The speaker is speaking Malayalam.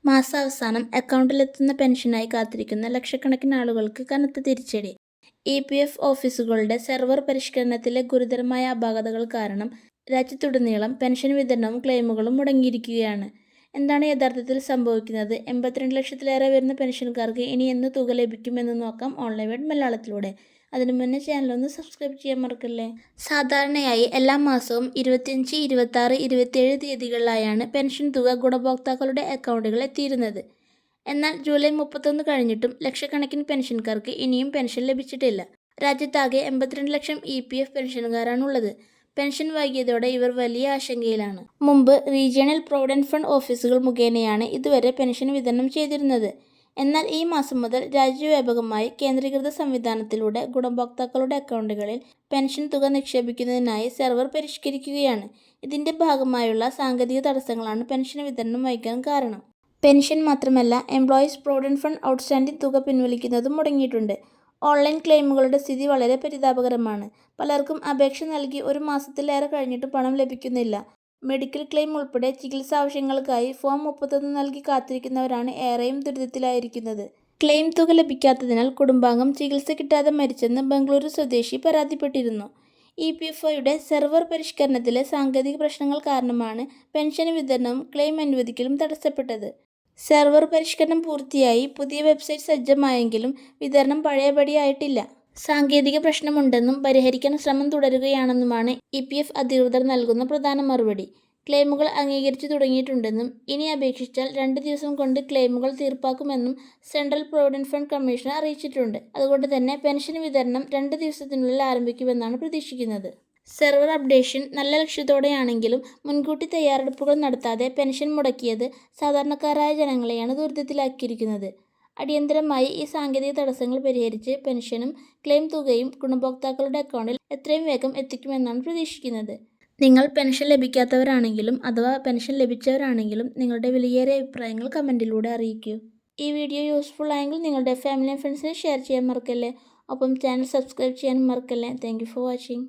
മാസാവസാനം അക്കൗണ്ടിലെത്തുന്ന പെൻഷനായി കാത്തിരിക്കുന്ന ലക്ഷക്കണക്കിന് ആളുകൾക്ക് കനത്ത തിരിച്ചടി. EPF ഓഫീസുകളുടെ സെർവർ പരിഷ്കരണത്തിലെ ഗുരുതരമായ അപാകതകൾ കാരണം രാജ്യത്തുടനീളം പെൻഷൻ വിതരണവും ക്ലെയിമുകളും മുടങ്ങിയിരിക്കുകയാണ്. എന്താണ് യഥാർത്ഥത്തിൽ സംഭവിക്കുന്നത്? 82 ലക്ഷത്തിലേറെ വരുന്ന പെൻഷൻകാർക്ക് ഇനി എന്ന് തുക ലഭിക്കുമെന്ന് നോക്കാം ഓൺലൈൻ വേഡ് മലയാളത്തിലൂടെ. അതിനു മുന്നേ ചാനലൊന്ന് സബ്സ്ക്രൈബ് ചെയ്യാൻ മറക്കല്ലേ. സാധാരണയായി എല്ലാ മാസവും 25, 26, 27 തീയതികളിലായാണ് പെൻഷൻ തുക ഗുണഭോക്താക്കളുടെ അക്കൗണ്ടുകളിൽ എത്തിയിരുന്നത്. എന്നാൽ ജൂലൈ 31 കഴിഞ്ഞിട്ടും ലക്ഷക്കണക്കിന് പെൻഷൻകാർക്ക് ഇനിയും പെൻഷൻ ലഭിച്ചിട്ടില്ല. രാജ്യത്താകെ 82 ലക്ഷം EPF പെൻഷൻകാരാണുള്ളത്. പെൻഷൻ വൈകിയതോടെ ഇവർ വലിയ ആശങ്കയിലാണ്. മുമ്പ് റീജിയണൽ പ്രൊവിഡന്റ് ഫണ്ട് ഓഫീസുകൾ മുഖേനയാണ് ഇതുവരെ പെൻഷൻ വിതരണം ചെയ്തിരുന്നത്. എന്നാൽ ഈ മാസം മുതൽ രാജ്യവ്യാപകമായി കേന്ദ്രീകൃത സംവിധാനത്തിലൂടെ ഗുണഭോക്താക്കളുടെ അക്കൗണ്ടുകളിൽ പെൻഷൻ തുക നിക്ഷേപിക്കുന്നതിനായി സെർവർ പരിഷ്കരിക്കുകയാണ്. ഇതിന്റെ ഭാഗമായുള്ള സാങ്കേതിക തടസ്സങ്ങളാണ് പെൻഷൻ വിതരണം വൈകാൻ കാരണം. പെൻഷൻ മാത്രമല്ല, എംപ്ലോയീസ് പ്രൊവിഡന്റ് ഫണ്ട് ഔട്ട്സ്റ്റാൻഡിംഗ് തുക പിൻവലിക്കുന്നതും മുടങ്ങിയിട്ടുണ്ട്. ഓൺലൈൻ ക്ലെയിമുകളുടെ സ്ഥിതി വളരെ പരിതാപകരമാണ്. പലർക്കും അപേക്ഷ നൽകി ഒരു മാസത്തിലേറെ കഴിഞ്ഞിട്ടും പണം ലഭിക്കുന്നില്ല. മെഡിക്കൽ ക്ലെയിം ഉൾപ്പെടെ ചികിത്സാ ആവശ്യങ്ങൾക്കായി ഫോം 31 നൽകി കാത്തിരിക്കുന്നവരാണ് ഏറെയും ദുരിതത്തിലായിരിക്കുന്നത്. ക്ലെയിം തുക ലഭിക്കാത്തതിനാൽ കുടുംബാംഗം ചികിത്സ കിട്ടാതെ മരിച്ചെന്ന് ബംഗളൂരു സ്വദേശി പരാതിപ്പെട്ടിരുന്നു. EPFOയുടെ സെർവർ പരിഷ്കരണത്തിലെ സാങ്കേതിക പ്രശ്നങ്ങൾ കാരണമാണ് പെൻഷൻ വിതരണവും ക്ലെയിം അനുവദിക്കലും തടസ്സപ്പെട്ടത്. സെർവർ പരിഷ്കരണം പൂർത്തിയായി പുതിയ വെബ്സൈറ്റ് സജ്ജമായെങ്കിലും വിതരണം പഴയപടിയായിട്ടില്ല. സാങ്കേതിക പ്രശ്നമുണ്ടെന്നും പരിഹരിക്കാൻ ശ്രമം തുടരുകയാണെന്നുമാണ് EPF അധികൃതർ നൽകുന്ന പ്രധാന മറുപടി. ക്ലെയിമുകൾ അംഗീകരിച്ചു തുടങ്ങിയിട്ടുണ്ടെന്നും ഇനി അപേക്ഷിച്ചാൽ 2 ദിവസം കൊണ്ട് ക്ലെയിമുകൾ തീർപ്പാക്കുമെന്നും സെൻട്രൽ പ്രൊവിഡന്റ് ഫണ്ട് കമ്മീഷണർ അറിയിച്ചിട്ടുണ്ട്. അതുകൊണ്ട് തന്നെ പെൻഷൻ വിതരണം 2 ദിവസത്തിനുള്ളിൽ ആരംഭിക്കുമെന്നാണ് പ്രതീക്ഷിക്കുന്നത്. സെർവർ അപ്ഡേഷൻ നല്ല ലക്ഷ്യത്തോടെയാണെങ്കിലും മുൻകൂട്ടി തയ്യാറെടുപ്പുകൾ നടത്താതെ പെൻഷൻ മുടക്കിയത് സാധാരണക്കാരായ ജനങ്ങളെയാണ് ദുരിതത്തിലാക്കിയിരിക്കുന്നത്. അടിയന്തരമായി ഈ സാങ്കേതിക തടസ്സങ്ങൾ പരിഹരിച്ച് പെൻഷനും ക്ലെയിം തുകയും ഗുണഭോക്താക്കളുടെ അക്കൗണ്ടിൽ എത്രയും വേഗം എത്തിക്കുമെന്നാണ് പ്രതീക്ഷിക്കുന്നത്. നിങ്ങൾ പെൻഷൻ ലഭിക്കാത്തവരാണെങ്കിലും അഥവാ പെൻഷൻ ലഭിച്ചവരാണെങ്കിലും നിങ്ങളുടെ വിലയേറിയ അഭിപ്രായങ്ങൾ കമൻറ്റിലൂടെ അറിയിക്കൂ. ഈ വീഡിയോ യൂസ്ഫുൾ ആയെങ്കിൽ നിങ്ങളുടെ ഫാമിലി ആൻഡ് ഫ്രണ്ട്സിനെ ഷെയർ ചെയ്യാൻ മറക്കല്ലേ. ഒപ്പം ചാനൽ സബ്സ്ക്രൈബ് ചെയ്യാനും മറക്കല്ലേ. Thank you for watching.